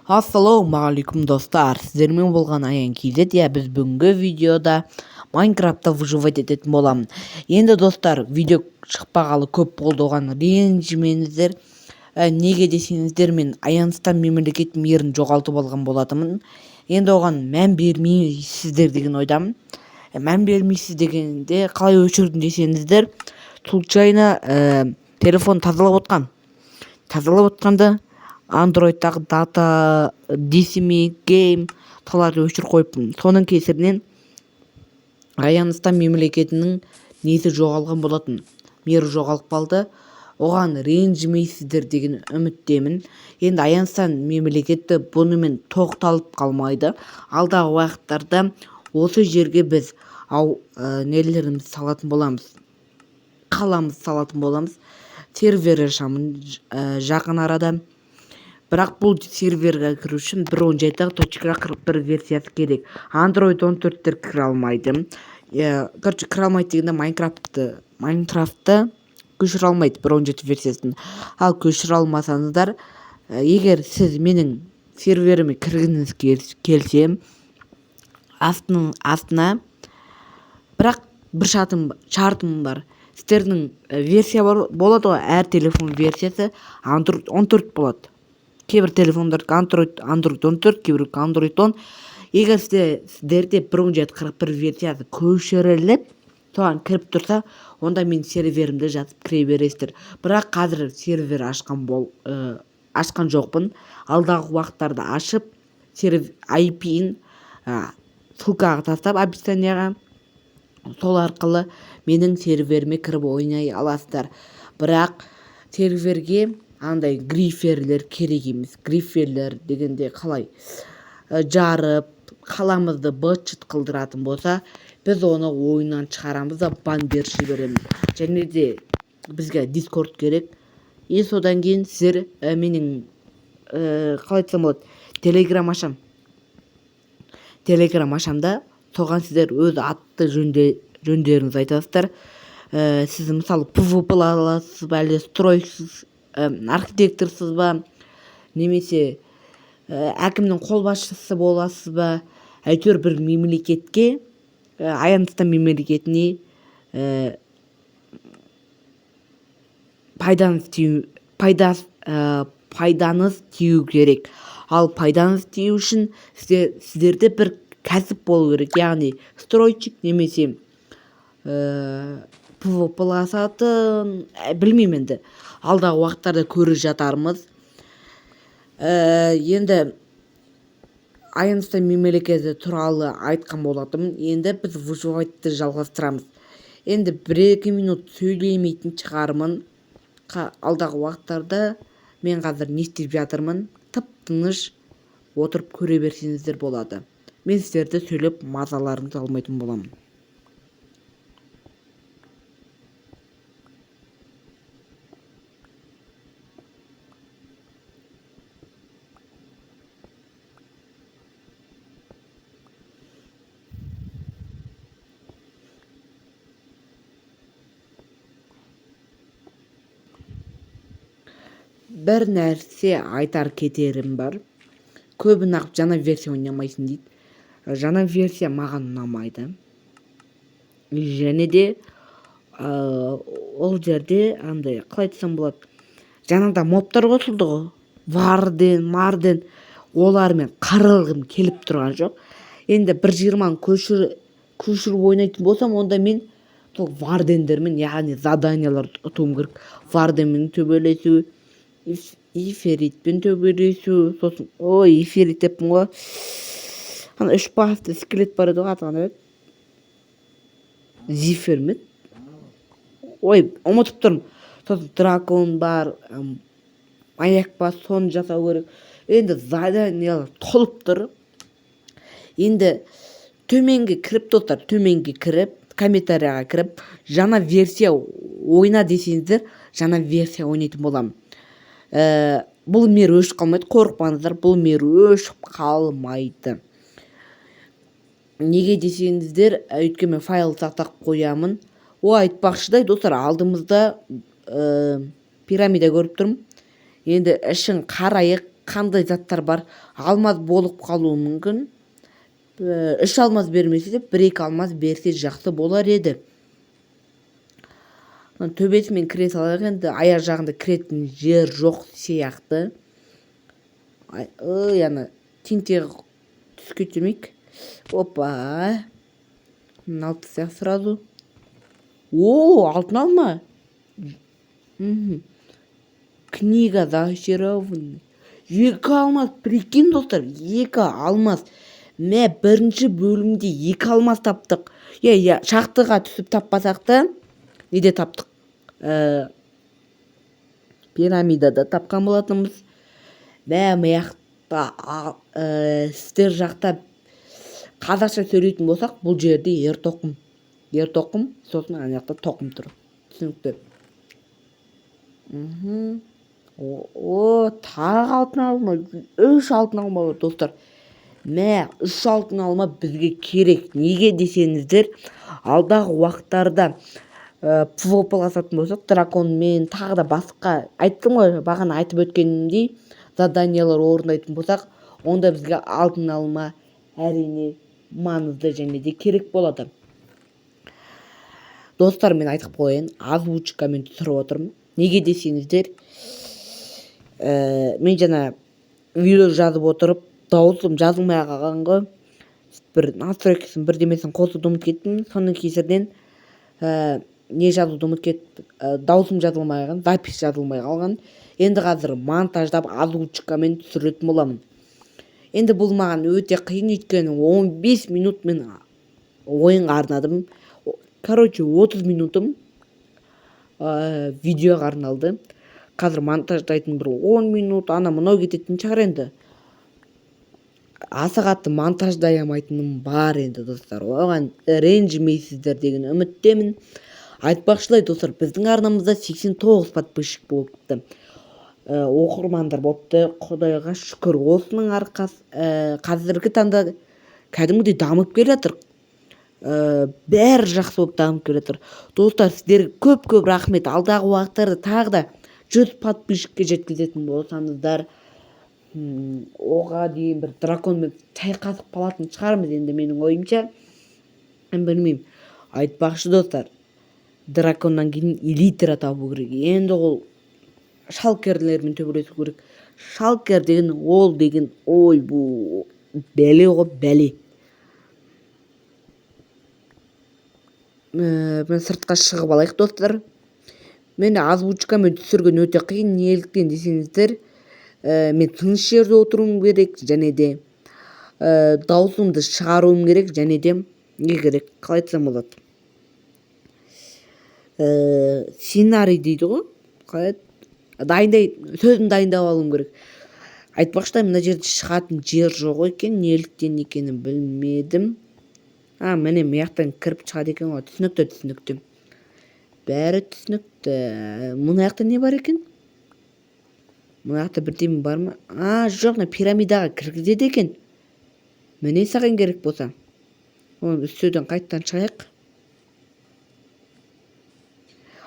Ассалаумағалейкум достар, сіздермен болған Аян KZ. Біз бүгінгі видеода Майнкрафтта выживать ететін боламын. Енді достар, видео шықпағалы көп болды, оған ренжімеңіздер. Неге десеңіздер, мен Аянстан мемлекет мейірін жоғалтып алған болатымын. Енді оған мән бермейсіздер деген ойдамын. Мән бермейсіз дегенде қалай өшірдім десеңіздер, случайно телефон тазалап отқанда андроидтағы дата, дисими, гейм таларды өшіріп қойыппын. Соның кесірінен Аянстан мемлекетінің несі жоғалған болатын. Мері жоғалып қалды. Оған ренжімейсіздер деген үміттемін. Енді Аянстан мемлекеті бұнымен тоқталып қалмайды. Алдағы уақыттарда осы жерге біз нелеріміз салатын боламыз. Қаламыз салатын боламыз. Сервер ашамын жақын арада. Бірақ бұл серверге кіру үшін 1.17.41 версиясы керек. Android 14-тер кіре алмайды. Кіре алмайды дегенде Майнкрафтты көшіре алмайды 1.17 версиясын. Ал көшіре алмасаңыздар, егер сіз менің серверіме кіргіңіз келсе, астына бірақ бір шартым бар. Сіздердің версия болады ғой, әр телефон версиясы Android 14 болады. Кейбір телефондарды Android 14, кейбір Android 10. Егер сіздерде 1.17.41 версиясы көшіріліп, соған кіріп тұрса, онда мен серверімді жатып кіре бересіздер. Бірақ қазір сервер ашқан жоқпын. Алдағы уақыттарда ашып, IP-ін ссылкаға тастап, описанияға, сол арқылы менің серверіме кіріп ойнай аласыздар. Бірақ серверге андай гриферлер керек емес. Гриферлер дегенде қалай жарып, қаламызды быт-шыт қылдыратын болса, біз оны ойыннан шығарамыз да бан беріп жібереміз. Және де бізге Discord керек. Содан кейін сіздер менің қалай айтсам болады, Telegram ашамда, соған сіздер өз атты жөндеріңіз айтасыздар. Сіз мысалы PvP аласыз ба, әлде стройсыз, архитекторсыз ба, немесе әкімнің қолбасшысы боласыз ба, әйтеуір бір мемлекетке, Аянстан мемлекетіне пайданыз тию керек. Ал пайданыз тию үшін сіздерде бір кәсіп болу керек, яғни стройчик немесе PvP-ласатын, білмеймін енді. Алдағы уақыттарда көріп жатармыз. Енді Аянстан мемлекеті туралы айтқан болатым. Енді біз выживайтты жалғастырамыз. Енді 1-2 минут сөйлемейтін шығармын. Алдағы уақыттарда мен қазір не істеп жатырмын, тып-тыныш отырып көре берсеңіздер болады. Мен сіздерді сөйлеп мазаларыңызды алмайтын боламын. Бір нәрсе айтар кетерім бар. Көбін ақ жаңа версия ойнамайсың дейді. Жаңа версия маған ұнамайды. Және де ол жерде андай қалай айтсам болады, жаңада мобтар қосылды ғой, Варден, олармен қырылғым келіп тұрған жоқ. Енді 1.20-ны көшіріп ойнайтын болсам, онда мен сол Вардендермен, яғни заданияларды ұтуым керек. Варденмен төбелесу, иферитпен төбелесу, сосын иферит деппін ғой, 3 басты скелет бар еді ғой, атаған еді, зифер ме? Ұмытып тұрмын. Сосын дракон бар, маяк бар, соны жасау керек. Енді заданиялар толып тұр. Енді төменге кіріп, комментарияға кіріп, жаңа версия ойна десеңіздер, жаңа версия ойнайтын боламын. Бұл мер өшіп қалмайды, қорықпаңыздар, бұл мер өшіп қалмайды. Неге десеңіздер, өйткені файл сақтап қоямын. Айтпақшыдай достар, алдымызда пирамида көріп тұрмын. Енді ішін қарайық, қандай заттар бар. Алмаз болып қалуы мүмкін. 3 алмаз бермесе де 1-2 алмаз берсе жақсы болар еді. Төбесімен кіре салайық, енді аяқ жағында кіретін жер жоқ сияқты. Яны тентегі түсіп кетірмейік. Опа. Алты сияқты сразу. Алтын алма. Книга зачарованная. 2 алмаз. Прикинь, достар, 2 алмаз. Бірінші бөлімде 2 алмаз таптық. Шахтыға түсіп таппасақ та, неде таптық? Пирамидада тапқан болатынбыз. Маяқта сіздер жақта қазақша сөйлейтін болсақ, бұл жерде ер-тоқым, сосын ана жақта тоқым тұр. Түсінікті. Тағы алтын алма. 3 алтын алма бар, достар. 3 алтын алма бізге керек. Неге десеңіздер, алдағы уақыттарда PvP-ласатын болсақ, драконмен тағы да басқа, айттым ғой, бағана айтып өткенімдей, заданиялар орындайтын болсақ, онда бізге алтын алма әрине маңызды және де керек болады. Достар, мен айтып қояйын, озвучкамен түсіріп отырмын. Неге десеңіздер, мен жаңа видео жазып отырып, дауысым жазылмай қалған ғой. Бір настройкасын бірдемесін қосуды ұмытып кеттім. Соның кесірінен не жазуды ұмытып кеттім. Дауысым жазылмай қалған, запись жазылмай қалған. Енді қазір монтаждап озвучкамен түсіретін боламын. Енді бұл маған өте қиын, өйткені 15 минут мен ойынға арнадым. 30 минутым видеоға арналды. Қазір монтаждайтын бір 10 минут, мынау кететін шығар енді. Аса қатты монтаждай алмайтыным бар енді, достар. Оған ренжімейсіздер деген үміттемін. Айтпақшылай, достар, біздің арнамызда 89 подписчик болыпты. Оқырмандар болыпты. Құдайға шүкір, осының арқасы қазіргі таңда кәдімгідей дамып келе жатыр. Бәрі жақсы болып дамып келе жатыр. Достар, сіздерге көп рахмет. Алдағы уақыттарда тағы да 100 подписчикке жеткізетін болсаңыздар, оға дейін бір драконмен шайқасып қалатын шығармыз енді, менің ойымша. Білмеймін. Айтпақшы, достар, драконнан кейін элитра табу керек. Енді ол шалкерлермен төбелесу керек. Шалкер деген ой, бұл бәле ғой, бәле. Мен сыртқа шығып алайық, достар. Мен озвучкамен түсірген өте қиын. Неліктен десеңіздер, мен тыныш жерде отыруым керек, және де даусымды шығаруым керек, және де не керек, қалай айтсам болады. Сценарий дейді ғой, сөзін дайындап алуым керек. Айтпақшы, мына жерде шығатын жер жоқ екен, неліктен екенін білмедім. Міне маяқтан кіріп шығады екен ғой. Түсінікті. Бәрі түсінікті. Мұны яқта не бар екен? Мұны яқта бірдеме бар ма? Жоқ, пирамидаға кіргізеді екен. Міне саған керек болса. Оны үстеден қайттан шығайық.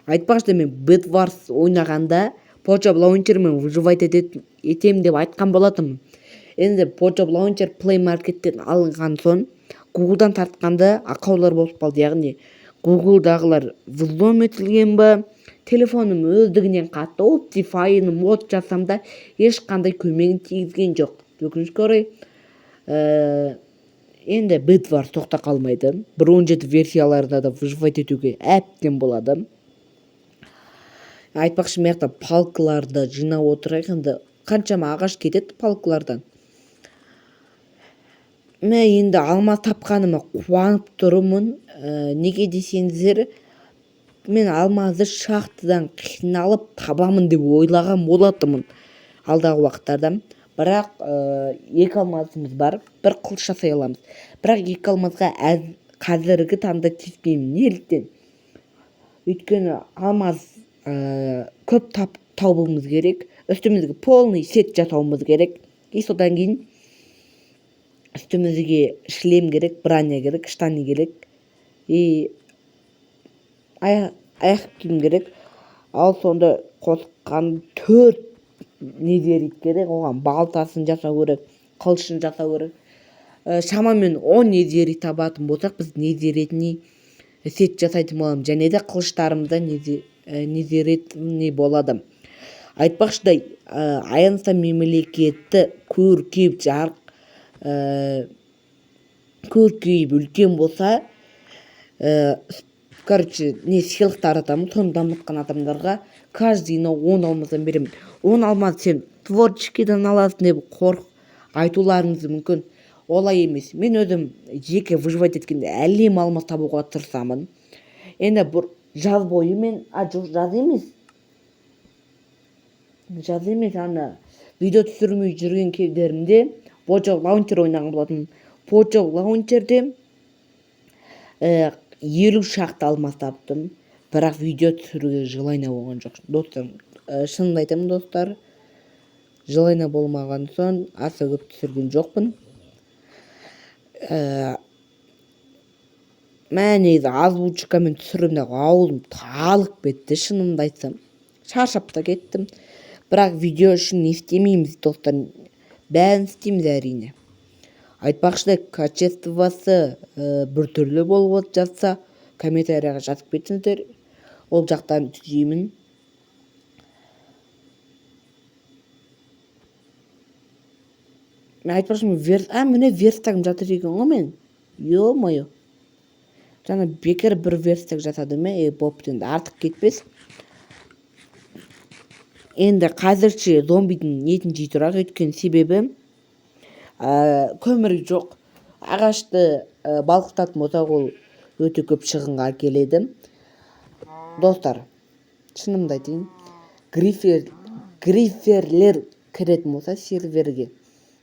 Айтпақшы, мен Bedwars ойнағанда Photoshop Launcherмен выживать етем деп айтқан болатынмын. Енді Photoshop Launcher Play Market'тен алынған соң Google'дан тартқанда ақаулар болып қалды. Яғни Google'дағылар взлом етілген ба, телефоным өздігінен қатты, Optifine мод жасамда ешқандай көмегін тигізген жоқ. Өкінішке орай, енді Bedwars тоқта қалмайды. 1.17 версияларда да выживать етуге әбден болады. Айтпақшы, маяқта палкаларды жинап отырайық. Енді қаншама ағаш кетеді палкалардан. Мен енді алмаз тапқаныма қуанып тұрмын. Неге десеңіздер, мен алмазды шахтадан қиналып табамын деп ойлаған болатынмын алдағы уақыттарда. Бірақ 2 алмазымыз бар, бір қылыш жасай аламыз. Бірақ 2 алмазға қазіргі таңда тиіспеймін. Неліктен? Өйткені алмаз көп табуымыз керек. Үстімізге полный сет жасауымыз керек. Содан кейін үстімізге шлем керек, броня керек, штаны керек. Аяқ киім керек. Ал сонда қосқан 4 незерит керек, оған балтасын жасау керек, қылышын жасау керек. Шамамен 10 незерит табатын болсақ, біз незеретний сет жасайтын боламыз, және де қылыштарымызда незеретний болады. Айтпақшыдай, Аяныста мемлекеті көркейіп көркейіп үлкен болса, короче, сыйлық таратамын. Соны дамытқан адамдарға каждыйына 10 алмадан беремін. 10 алмады сен творческийден аласың деп айтуларыңыз мүмкін. Олай емес. Мен өзім жеке выживать еткенде әлем алмас табуға тырысамын. Енді бір жаз бойы мен, жаз емес, видео түсірмей жүрген кездерімде Poco Launcher ойнаған болатын. Poco Launcherде 50 шақты алмас таптым. Бірақ видео түсіруге жылайна болған жоқ. Достар, шынымды айтамын достар, жылайна болмаған соң аса көп түсірген жоқпын. Негізі озвучкамен түсірімдегі ауылым талып кетті, шынымды айтсам. Шаршап та кеттім. Бірақ видео үшін не істемейміз достар, бәрін істейміз әрине. Айтпақшыдай, качествосы біртүрлі болып жатса, комментарияға жазып кетіңіздер. Ол жақтан түзеймін. Мен айтпақшы, міне верстагым жатыр екен ғой мен. Ё-моё. Жаңа бекер бір верстаг жасадым, бопты, енді артық кетпес. Енді қазірше зомбидің етін жей тұрайық, өйткені себебі көмір жоқ. Ағашты балқытатын болсақ, ол өте көп шығынға келеді. Достар, шынымды айтайын, гриферлер кіретін болса серверге,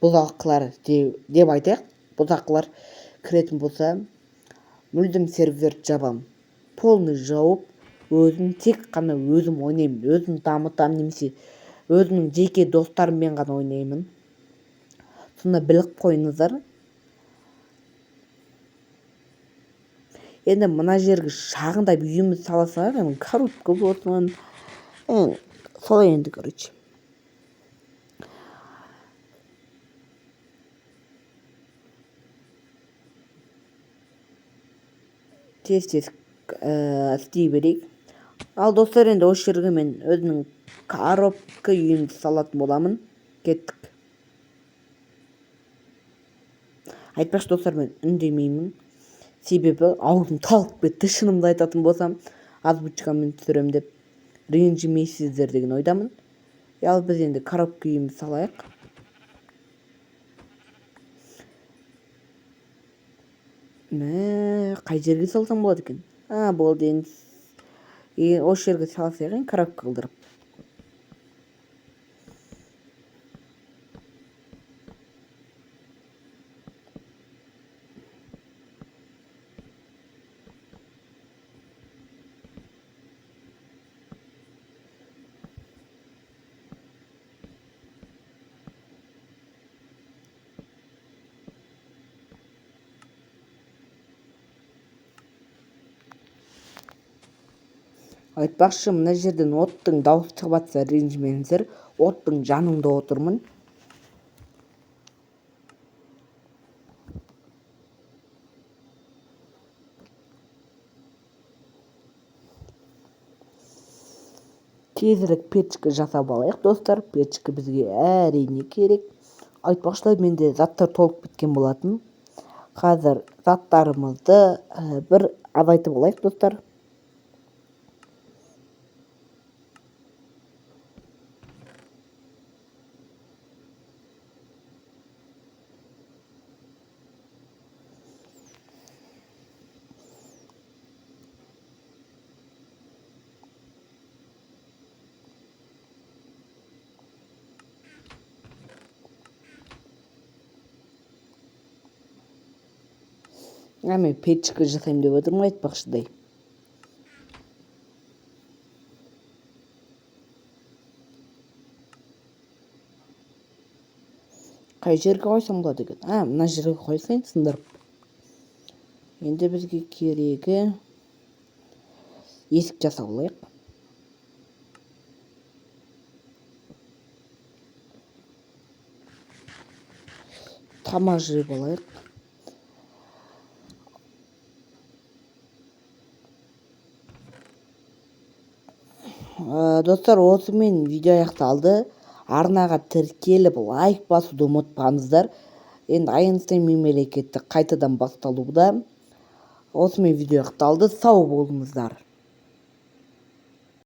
бұзақылар деп айтайық, бұзақылар кіретін болса, мүлдім сервер жабам. Полный жауып, өзім тек қана өзім ойнаймын, өзім дамытам, немесе өзімнің жеке достарыммен ғана ойнаймын. Сонда біліп қойыңыздар. Енді мына жерге шағында үйіміз саласақ, коробка болсын. Солай енді, короче. Тез-тез істей берейік. Ал достар, енді осы жерге мен өзінің коробка үйімді салатын боламын. Кеттік. Айтпақшы достар, мен үндемеймін. Себебі аузым талып кетті, шынымды айтатын болсам, озвучкамен түсірем деп ренжімейсіздер деген ойдамын. Ал біз енді коробка үйімді салайық. Қай жерге салсам болады екен? Болды енді. Осы жерге салсайық, коробка қылдырып. Айтпақшы, мына жерден оттың дауысы шығып жатса ренжімеңіздер, оттың жанында отырмын. Тезірек печка жасап алайық достар, печка бізге әрине керек. Айтпақшы, менде заттар толып кеткен болатын. Қазір заттарымызды бір азайтып алайық достар. Мен печка жасаймын деп отырмын, айтпақшыдай. Қай жерге қойсам болады екен? Мына жерге қойсайын сындырып. Енді бізге керегі есік жасап алайық. тамақ жеп алайық. Достар, осымен видео аяқталды. Арнаға тіркеліп лайк басуды ұмытпаңыздар. Енді Айнстейн мемлекеті қайтадан басталуда. Осымен видео аяқталды. Сау болыңыздар.